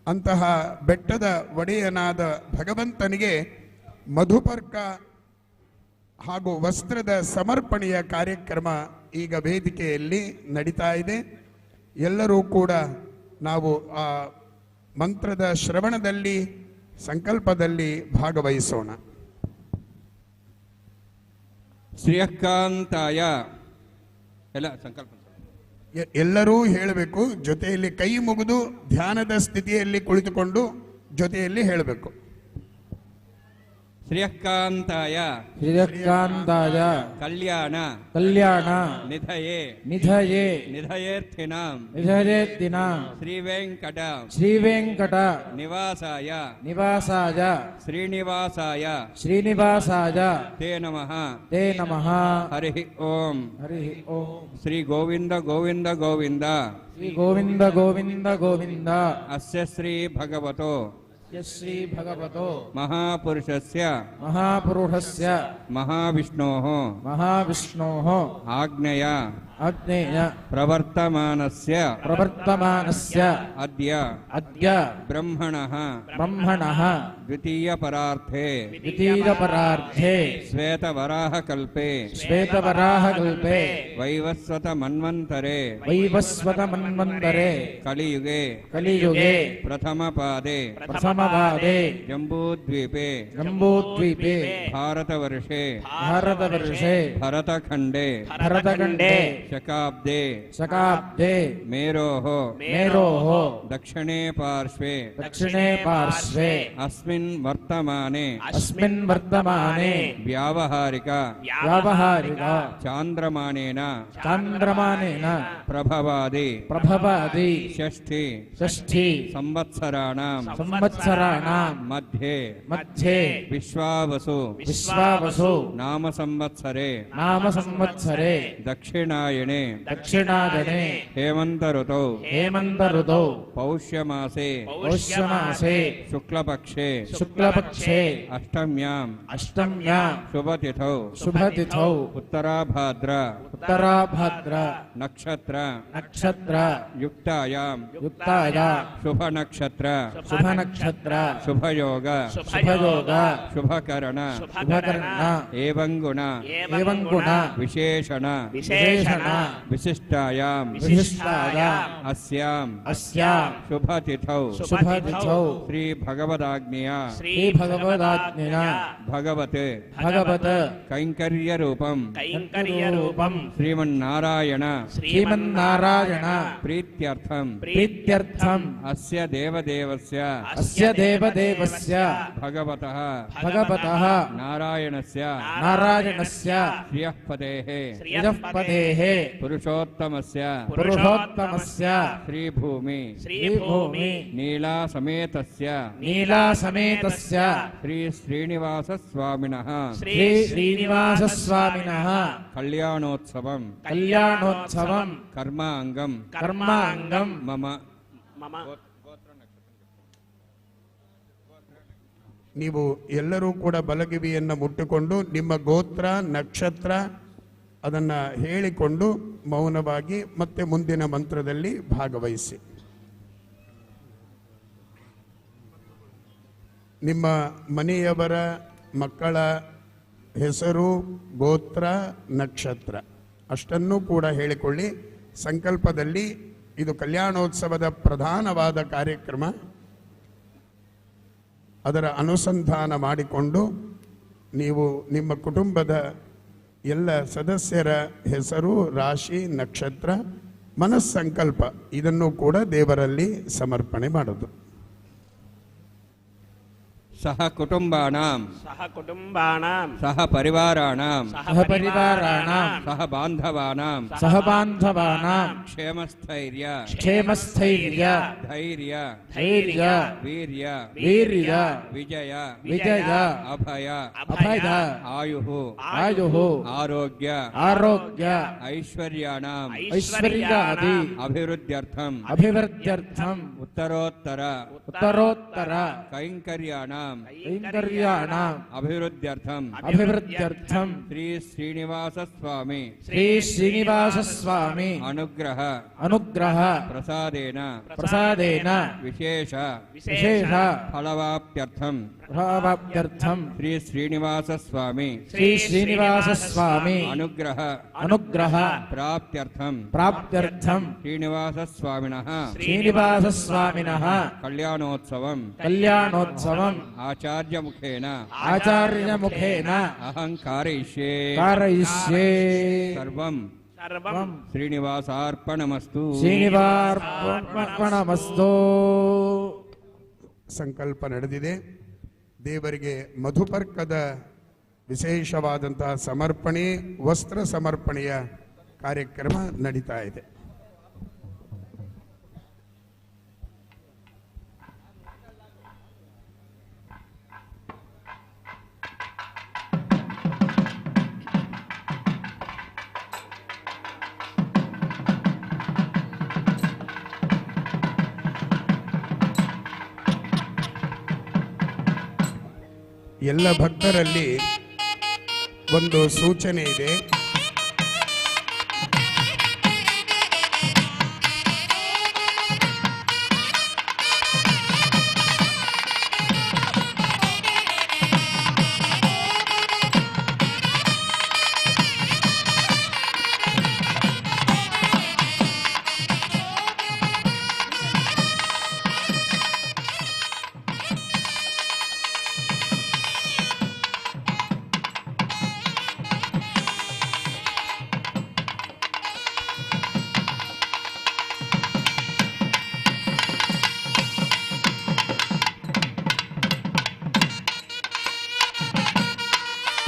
ಅಂತಹ ಬೆಟ್ಟದ ಒಡೆಯನಾದ ಭಗವಂತನಿಗೆ ಮಧುಪರ್ಕ ಹಾಗೂ ವಸ್ತ್ರದ ಸಮರ್ಪಣೆಯ ಕಾರ್ಯಕ್ರಮ ಈಗ ವೇದಿಕೆಯಲ್ಲಿ ನಡೀತಾ ಇದೆ. ಎಲ್ಲರೂ ಕೂಡ ನಾವು ಆ ಮಂತ್ರದ ಶ್ರವಣದಲ್ಲಿ, ಸಂಕಲ್ಪದಲ್ಲಿ ಭಾಗವಹಿಸೋಣ. ಶ್ರೀಯಕಾಂತಾಯ ಎಲ್ಲ ಸಂಕಲ್ಪ ಎಲ್ಲರೂ ಹೇಳಬೇಕು. ಜೊತೆಯಲ್ಲಿ ಕೈ ಮುಗಿದು ಧ್ಯಾನದ ಸ್ಥಿತಿಯಲ್ಲಿ ಕುಳಿತುಕೊಂಡು ಜೊತೆಯಲ್ಲಿ ಹೇಳಬೇಕು. ಶ್ರೀಯಕಾಂತಾಯ ಶ್ರೀಯಕಾಂತಾಯ ಕಲ್ಯಾಣ ಕಲ್ಯಾಣ ನಿಧಯೇ ನಿಧಯೇ ನಿಧಯೇರ್ಥಿನಾಂ ನಿಧಯೇತ್ತಿನಾಂ ಶ್ರೀವೆಂಕಟ ಶ್ರೀವೆಂಕಟ ನಿವಾಸಾಯ ನಿವಾಸಾಯ ಶ್ರೀನಿವಾಸಾಯ ಶ್ರೀನಿವಾಸಾಯ ತೇ ನಮಃ ತೇ ನಮಃ. ಹರಿ ಓಂ. ಹರಿ ಓಂ. ಶ್ರೀ ಗೋವಿಂದ ಗೋವಿಂದ ಗೋವಿಂದ ಶ್ರೀ ಗೋವಿಂದ ಗೋವಿಂದ ಗೋವಿಂದ. ಅಸ್ಯ ಶ್ರೀ ಭಗವತೋ ಶ್ರೀ ಭಗವತೋ ಮಹಾಪುರುಷಸ್ಯ ಮಹಾಪುರುಷಸ್ಯ ಮಹಾವಿಷ್ಣೋಃ ಮಹಾವಿಷ್ಣೋಃ ಆಜ್ಞೆಯ ಅಗ್ನೇಯ ಪ್ರವರ್ತಮಾನಸ್ಯ ಪ್ರವರ್ತಮಾನಸ್ಯ ಅದ್ಯ ಅದ್ಯ ಬ್ರಹ್ಮಣಃ ಬ್ರಹ್ಮಣಃ ದ್ವಿತೀಯ ಪರಾರ್ಥೆ ದ್ವಿತೀಯ ಪರಾರ್ಥೆ ಶ್ವೇತವರಾಹಕಲ್ಪೆ ಶ್ವೇತವರಾಹಕಲ್ಪೆ ವೈವಸ್ವತ ಮನ್ವಂತರೆ ವೈವಸ್ವತ ಮನ್ವಂತರೆ ಕಲಿಯುಗೆ ಕಲಿಯುಗೆ ಪ್ರಥಮಪಾದೆ ಪ್ರಥಮಪಾದೆ ಜಂಬೂದ್ವೀಪೆ ಜಂಬೂದ್ವೀಪೆ ಭಾರತವರ್ಷೆ ಭಾರತವರ್ಷೆ ಭರತಖಂಡೆ ಭರತಖಂಡೆ ಶಕಾಬ್ದೆ ಶಕಾಬ್ದೆ ಮೇರೋಃ ಮೇರೋಃ ದಕ್ಷಿಣೇ ಪಾರ್ಶ್ವೆ ದಕ್ಷಿಣೇ ಪಾರ್ಶ್ವೆ ಅಸ್ಮಿನ್ ವರ್ತಮಾನೆ ಅಸ್ಮಿನ್ ವರ್ತಮಾನೆ ವ್ಯಾವಹಾರಿಕ ವ್ಯಾವಹಾರಿಕ ಚಾಂದ್ರಮಾನೇನ ಚಾಂದ್ರಮಾನೇನ ಪ್ರಭವಾದಿ ಪ್ರಭವಾದಿ ಷಷ್ಠಿ ಷಷ್ಠಿ ಸಂವತ್ಸರಾಣಾಂ ಸಂವತ್ಸರಾಣಾಂ ಮಧ್ಯೆ ಮಧ್ಯೆ ವಿಶ್ವಾವಸು ವಿಶ್ವಾವಸು ನಾಮ ಸಂವತ್ಸರೆ ನಾಮ ಸಂವತ್ಸರೆ ದಕ್ಷಿಣಾಯಣೆ ದಕ್ಷಿಣಾಯನೆ ಹೇಮಂತ ಋತೌ ಹೇಮಂತ ಋತೌ ಪೌಷ್ಯಮಾಸೆ ಪೌಷ್ಯಮಾಸೆ ಶುಕ್ಲಪಕ್ಷೆ ಶುಕ್ಲಪಕ್ಷೆ ಅಷ್ಟಮ್ಯಾಂ ಅಷ್ಟಮ್ಯಾಂ ಶುಭತಿಥೌ ಶುಭತಿಥೌ ಉತ್ತರಾಭಾದ್ರ ಉತ್ತರಾಭಾದ್ರ ನಕ್ಷತ್ರ ನಕ್ಷತ್ರ ಯುಕ್ತಾಯಾಂ ಯುಕ್ತಾಯ ಶುಭ ನಕ್ಷತ್ರ ಶುಭ ನಕ್ಷತ್ರ ಶುಭಯೋಗ ಶುಭಯೋಗ ಶುಭಕರಣ ಶುಭಕರ್ಣ ಏವಂ ಗುಣ ಏವಂ ಗುಣ ವಿಶೇಷಣ ವಿಶೇಷಣ ವಿಶಿಷ್ಟಾಯಾಂ ವಿಶಿಷ್ಟಾಯ ಅಸ್ಯಾಂ ಅಸ್ಯಾಂ ಶುಭತಿಥೌ ಶುಭತಿಥೌ ಶ್ರೀ ಭಗವದಾಜ್ಞೆಯ ಶ್ರೀ ಭಗವದಾಜ್ಞೆಯ ಭಗವತೆ ಭಗವತ ಕೈಂಕರ್ಯ ರೂಪಂ ಕೈಂಕರ್ಯರೂಪಂ ಶ್ರೀಮನ್ನಾರಾಯಣ ಶ್ರೀಮನ್ನಾರಾಯಣ ಪ್ರೀತ್ಯರ್ಥಂ ಪ್ರೀತ್ಯರ್ಥಂ ಅಸ್ಯ ದೇವದೇವಸ್ಯ ಅಸ್ಯ ದೇವದೇವಸ್ಯ ಭಗವತಃ ಭಗವತಃ ನಾರಾಯಣಸ್ಯ ನಾರಾಯಣಸ್ಯ ಶ್ರಿಯಃ ಪದೇಃ ಯಃ ಪದೇಃ ಪುರುಷೋತ್ತಮಸ್ಯ ಪುರುಷೋತ್ತಮಸ್ಯ ಶ್ರೀಭೂಮಿ ಶ್ರೀಭೂಮಿ ನೀಲಾ ಸಮೇತಸ್ಯ ನೀಲಾ ಸಮೇತಸ್ಯ ಶ್ರೀ ಶ್ರೀನಿವಾಸ ಸ್ವಾಮಿನಃ ಶ್ರೀ ಶ್ರೀನಿವಾಸ ಸ್ವಾಮಿನಃ ಕಲ್ಯಾಣೋತ್ಸವಂ ಕಲ್ಯಾಣೋತ್ಸವಂ ಕರ್ಮಾಂಗಂ ಕರ್ಮಾಂಗಂ ಮಮ ಮಮ ನೀವು ಎಲ್ಲರೂ ಕೂಡ ಬಲಗಿವಿಯನ್ನು ಮುಟ್ಟಿಕೊಂಡು ನಿಮ್ಮ ಗೋತ್ರ, ನಕ್ಷತ್ರ ಅದನ್ನ ಹೇಳಿಕೊಂಡು ಮೌನವಾಗಿ ಮತ್ತೆ ಮುಂದಿನ ಮಂತ್ರದಲ್ಲಿ ಭಾಗವಹಿಸಿ. ನಿಮ್ಮ ಮನೆಯವರ ಮಕ್ಕಳ ಹೆಸರು, ಗೋತ್ರ, ನಕ್ಷತ್ರ ಅಷ್ಟನ್ನೂ ಕೂಡ ಹೇಳಿಕೊಳ್ಳಿ. ಸಂಕಲ್ಪದಲ್ಲಿ ಇದು ಕಲ್ಯಾಣೋತ್ಸವದ ಪ್ರಧಾನವಾದ ಕಾರ್ಯಕ್ರಮ. ಅದರ ಅನುಸಂಧಾನ ಮಾಡಿಕೊಂಡು ನೀವು ನಿಮ್ಮ ಕುಟುಂಬದ ಎಲ್ಲ ಸದಸ್ಯರ ಹೆಸರು, ರಾಶಿ, ನಕ್ಷತ್ರ ಮನಸ್ಸಂಕಲ್ಪ ಇದನ್ನು ಕೂಡ ದೇವರಲ್ಲಿ ಸಮರ್ಪಣೆ ಮಾಡೋದು. ಸಹ ಕುಟುಂಬಾನಾಂ ಸಹ ಕುಟುಂಬಾನಾಂ ಸಹ ಪರಿವಾರಾಣಾಂ ಸಹ ಪರಿವಾರಾಣಾಂ ಸಹ ಬಾಂಧವಾನಾಂ ಸಹ ಬಾಂಧವಾನಾಂ ಕ್ಷೇಮಸ್ಥೈರ್ಯ ಕ್ಷೇಮಸ್ಥೈರ್ಯ ಧೈರ್ಯ ಧೈರ್ಯ ವೀರ್ಯ ವೀರ್ಯ ವಿಜಯ ವಿಜಯ ಅಭಯ ಅಭಯ ಆಯುಹು ಆಯುಃ ಆರೋಗ್ಯ ಆರೋಗ್ಯ ಐಶ್ವರ್ಯಾಣಾಂ ಐಶ್ವರ್ಯಾದಿ ಅಭಿವೃದ್ಧ್ಯರ್ಥಂ ಅಭಿವೃದ್ಧ್ಯರ್ಥಂ ಉತ್ತರೋತ್ತರ ಉತ್ತರೋತ್ತರ ಕೈಂಕರ್ಯಾಣಾಂ ಕೈಂಕರ್ಯಾಣಾಂ ಅಭಿವೃದ್ಧ್ಯರ್ಥಂ ಅಭಿವೃದ್ಧ್ಯರ್ಥಂ ಶ್ರೀ ಶ್ರೀನಿವಾಸ ಸ್ವಾಮಿ ಶ್ರೀ ಶ್ರೀನಿವಾಸ ಸ್ವಾಮಿ ಅನುಗ್ರಹ ಅನುಗ್ರಹ ಪ್ರಸಾದೇನ ಪ್ರಸಾದೇನ ವಿಶೇಷ ವಿಶೇಷ ಫಲವಾಪ್ತ್ಯರ್ಥಂ ಫಲವಾಪ್ತ್ಯರ್ಥಂ ಶ್ರೀ ಶ್ರೀನಿವಾಸ ಸ್ವಾಮಿ ಶ್ರೀ ಶ್ರೀನಿವಾಸ ಸ್ವಾಮಿ ಅನುಗ್ರಹ ಅನುಗ್ರಹ ಪ್ರಾಪ್ತ್ಯರ್ಥಂ ಪ್ರಾಪ್ತ್ಯರ್ಥಂ ಶ್ರೀನಿವಾಸ ಸ್ವಾಮಿನಃ ಶ್ರೀನಿವಾಸ ಸ್ವಾಮಿನಃ ಕಲ್ಯಾಣೋತ್ಸವಂ ಕಲ್ಯಾಣೋತ್ಸವಂ ಆಚಾರ್ಯ ಮುಖೇನ ಆಚಾರ್ಯ ಮುಖೇನ ಅಹಂ ಕಾರಯಿಷ್ಯೆ ಕಾರಯಿಷ್ಯೆ ಸರ್ವಂ ಸರ್ವಂ ಶ್ರೀನಿವಾಸಾರ್ಪಣಮಸ್ತು. ಶ್ರೀನಿವಾರ್ಪಣಮಸ್ತು. ಸಂಕಲ್ಪ ನಡೆದಿದೆ. ದೇವರಿಗೆ ಮಧುಪರ್ಕದ ವಿಶೇಷವಾದಂತಹ ಸಮರ್ಪಣೆ, ವಸ್ತ್ರ ಸಮರ್ಪಣೆಯ ಕಾರ್ಯಕ್ರಮ ನಡೀತಾ ಇದೆ. ಎಲ್ಲ ಭಕ್ತರಲ್ಲಿ ಒಂದು ಸೂಚನೆ ಇದೆ.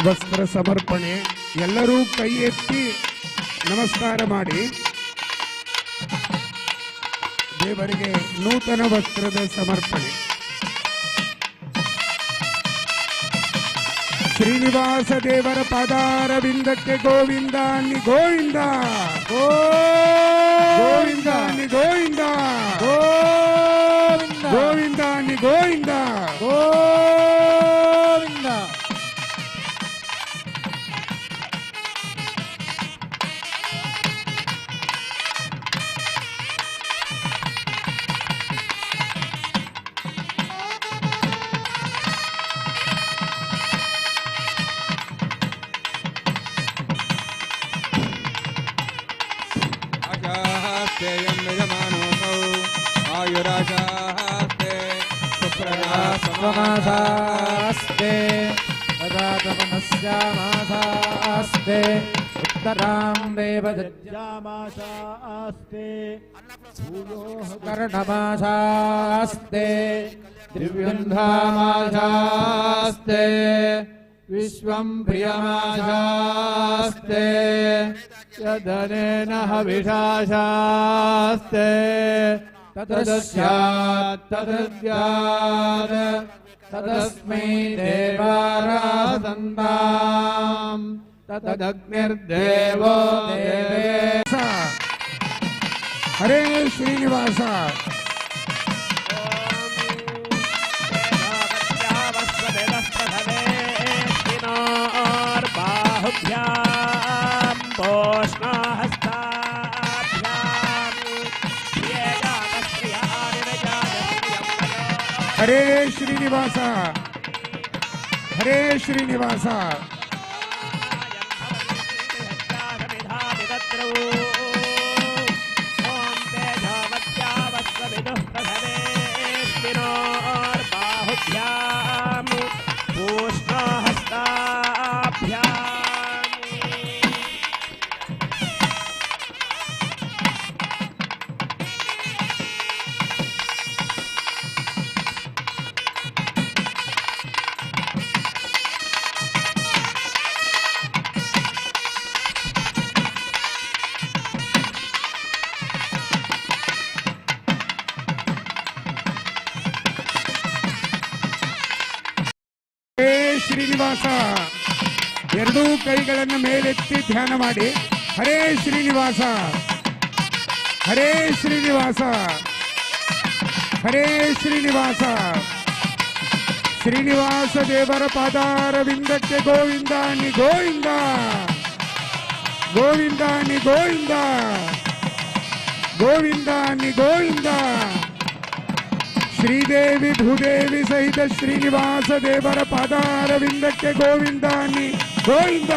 ವಸ್ತ್ರ ಸಮರ್ಪಣೆ. ಎಲ್ಲರೂ ಕೈ ಎತ್ತಿ ನಮಸ್ಕಾರ ಮಾಡಿ ದೇವರಿಗೆ ನೂತನ ವಸ್ತ್ರದ ಸಮರ್ಪಣೆ. ಶ್ರೀನಿವಾಸ ದೇವರ ಪಾದಾರವಿಂದಕ್ಕೆ ಗೋವಿಂದ ಅನ್ನಿ ಗೋವಿಂದ, ಗೋವಿಂದ ಅನ್ನಿ ಗೋವಿಂದ, ಗೋವಿಂದ ಅನ್ನಿ ಗೋವಿಂದ, ಗೋವಿಂದ. ಆಶಾಸ್ತೇಯಂ ಯಜಮಾನೋಸೌ ಆಯುರಾಶಾಸ್ತೆ ಸಮಮಾಸಾಸ್ತೆ ತದಾತಮನಸ್ಯಾಮಾಸಾಸ್ತೆ ಉತ್ತರಾಂ ದೇವದಜ್ಜಾಮಾಸಾಸ್ತೆ ಕರ್ಣಮಾಸಾಸ್ತೆ ದಿವ್ಯಂಧಾಮಾಸಾಸ್ತೆ ವಿಶ್ವಂ ಪ್ರಿಯಮಾಸಾಸ್ತೆ ಯದನೇನ ಹವಿಷಾಶಾಸ್ತೆ ತದಸ್ಯಾತ್ ತದಸ್ಯಾತ್ ತದಸ್ಮೈ ದೇವಾರಾಧಂತಾಂ ತದಗ್ನಿರ್ದೇವೋ ದೇವೇಶ. ಹರೇ ಶ್ರೀನಿವಾಸ. बाहुभ्यां पोष्णहस्ताभ्यां ಹರೇ ಶ್ರೀನಿವಾಸ, ಹರೇ ಶ್ರೀನಿವಾಸ. ಶ್ರೀನಿವಾಸ. ಎರಡೂ ಕೈಗಳನ್ನು ಮೇಲೆತ್ತಿ ಧ್ಯಾನ ಮಾಡಿ. ಹರೇ ಶ್ರೀನಿವಾಸ, ಹರೇ ಶ್ರೀನಿವಾಸ, ಹರೇ ಶ್ರೀನಿವಾಸ. ಶ್ರೀನಿವಾಸ ದೇವರ ಪಾದಾರವಿಂದಕ್ಕೆ ಗೋವಿಂದ ನಿ ಗೋವಿಂದ, ಗೋವಿಂದ ನಿ ಗೋವಿಂದ, ಗೋವಿಂದ ನಿ ಗೋವಿಂದ. ಶ್ರೀದೇವಿ ಭೂದೇವಿ ಸಹಿತ ಶ್ರೀನಿವಾಸ ದೇವರ ಪಾದಾರವಿಂದಕ್ಕೆ ಗೋವಿಂದ ನಿ ಗೋವಿಂದ.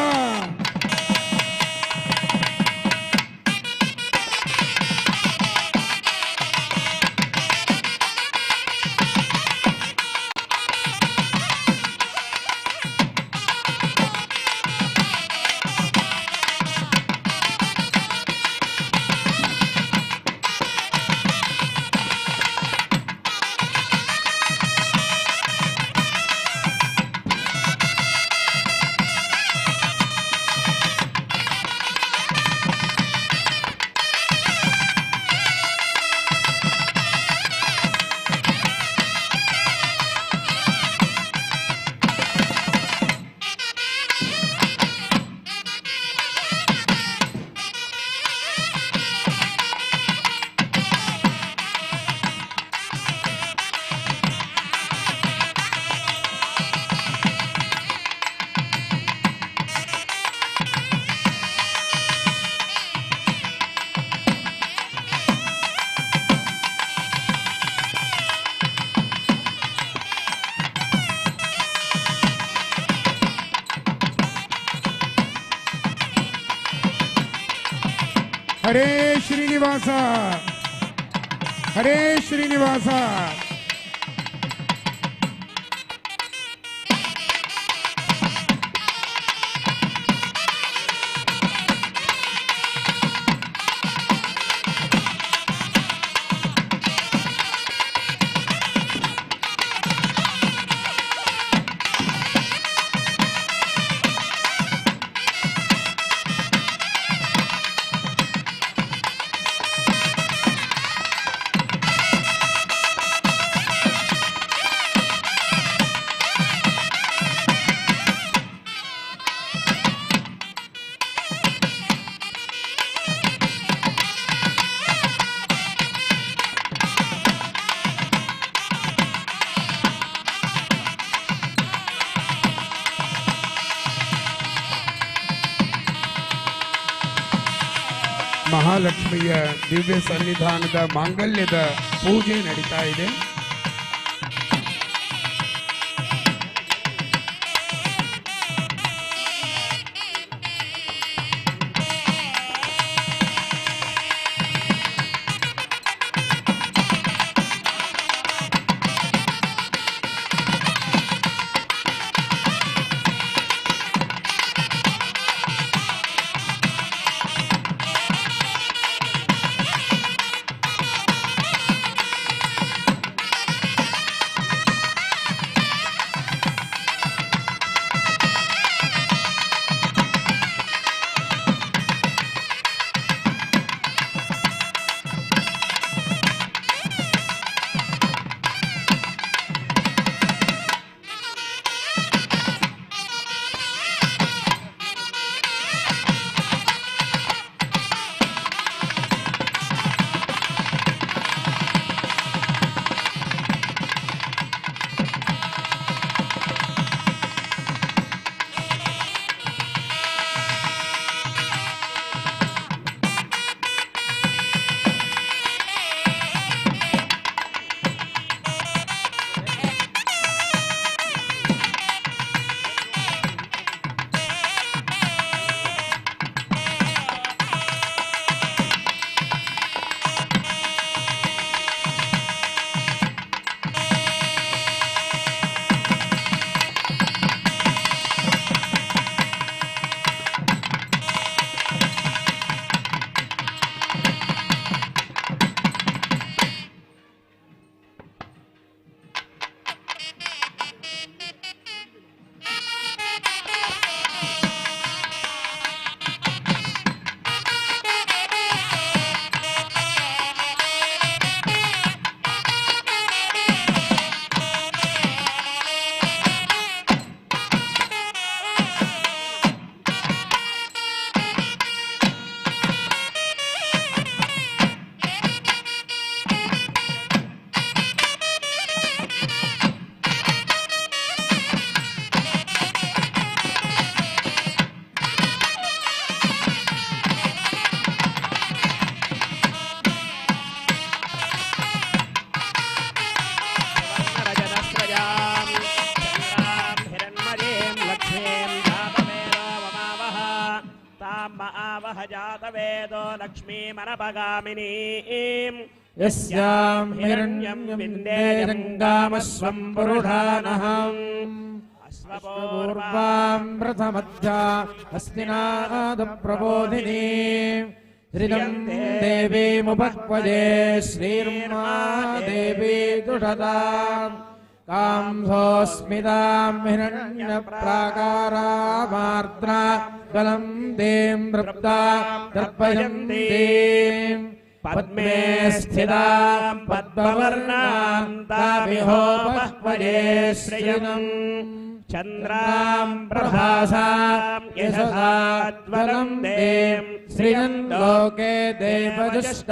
ಹರೇ ಶ್ರೀನಿವಾಸ, ಹರೇ ಶ್ರೀನಿವಾಸ. ಮಹಾಲಕ್ಷ್ಮಿಯ ದಿವ್ಯ ಸನ್ನಿಧಾನದ ಮಾಂಗಲ್ಯದ ಪೂಜೆ ನಡೀತಾ ಇದೆ. वह जातवेदो लक्ष्मीमनपगामिनीम् यस्यां हिरण्यं विन्देयङ्गामस्वं पुरुषानहम् पूर्वां प्रथमध्या हस्तिनादप्रबोधिनी श्रियं देवीमुपक्वजे श्रीर्मा देवी दुषताम् कांसोऽस्मितां हिरण्यप्राकारामार्द्रा बलं दें वृप्ता दर्पयन्तीम् पद्मे स्थितां पद्मवर्णां तामिहोपक्वजे श्रियम् चन्द्रां प्रभासां यशसाद्वलं दें श्रियं लोके देवजुष्टामुदाराम्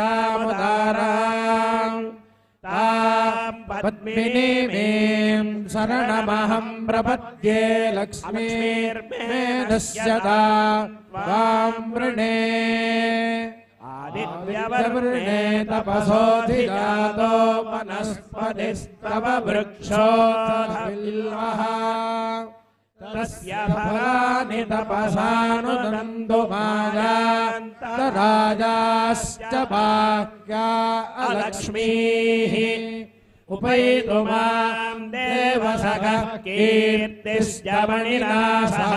तां पद्मिनीं शरणमहं प्रपद्ये लक्ष्मीर्मे नश्यता त्वां वृणे आदित्यवर्णे तपसोऽधिजातो वनस्पतिस्तव वृक्षोऽथ तस्य फलानि तपसानुनन्दुमायान्तराजाश्च भाग्या अलक्ष्मीः उपैतु मां देवसखः कीर्तिश्च मणिनासः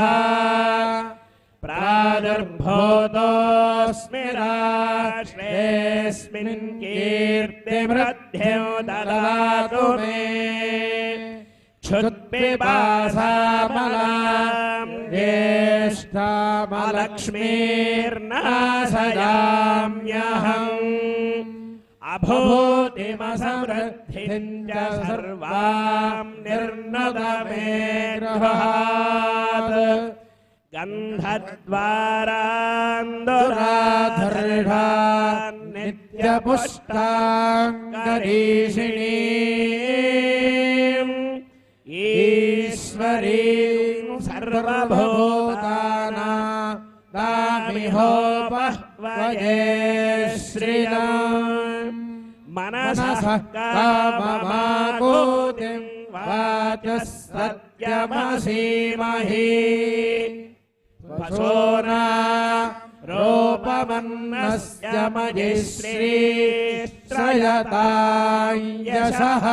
प्रादुर्भूतोऽस्मि राष्ट्रेऽस्मिन् कीर्तिमृद्ध्यो ददातु मे क्षुत्पिपासामलां ज्येष्ठामलक्ष्मीर्नाशयाम्यहम् अभूतिमसमृद्धिं च सर्वां निर्नदमे गृहात् गन्धद्वारान्दुराधर्षा नित्यपुष्टाङ्गरीषिणीम् ईश्वरीं सर्वभूतानां तामिहोपह्वये श्रियम् मनसः काममाकूतिं वाचः सत्यमसीमहि वसोना रूपमन्नस्य मजिश्रीश्रयतां यशः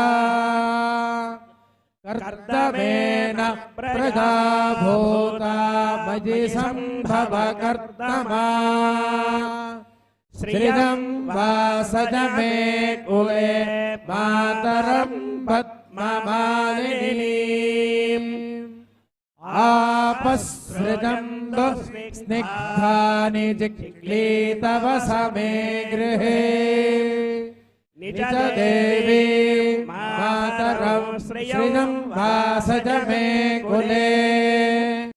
कर्दमेन प्रजा भूता मयि सम्भव कर्दमा श्रियं वासज मे कुले मातरं पद्ममालिनीम् आपस्सृजं स्निग्धानि जिक्लीतव समे गृहे निज देवी मातरं श्रियं वासज मे कुले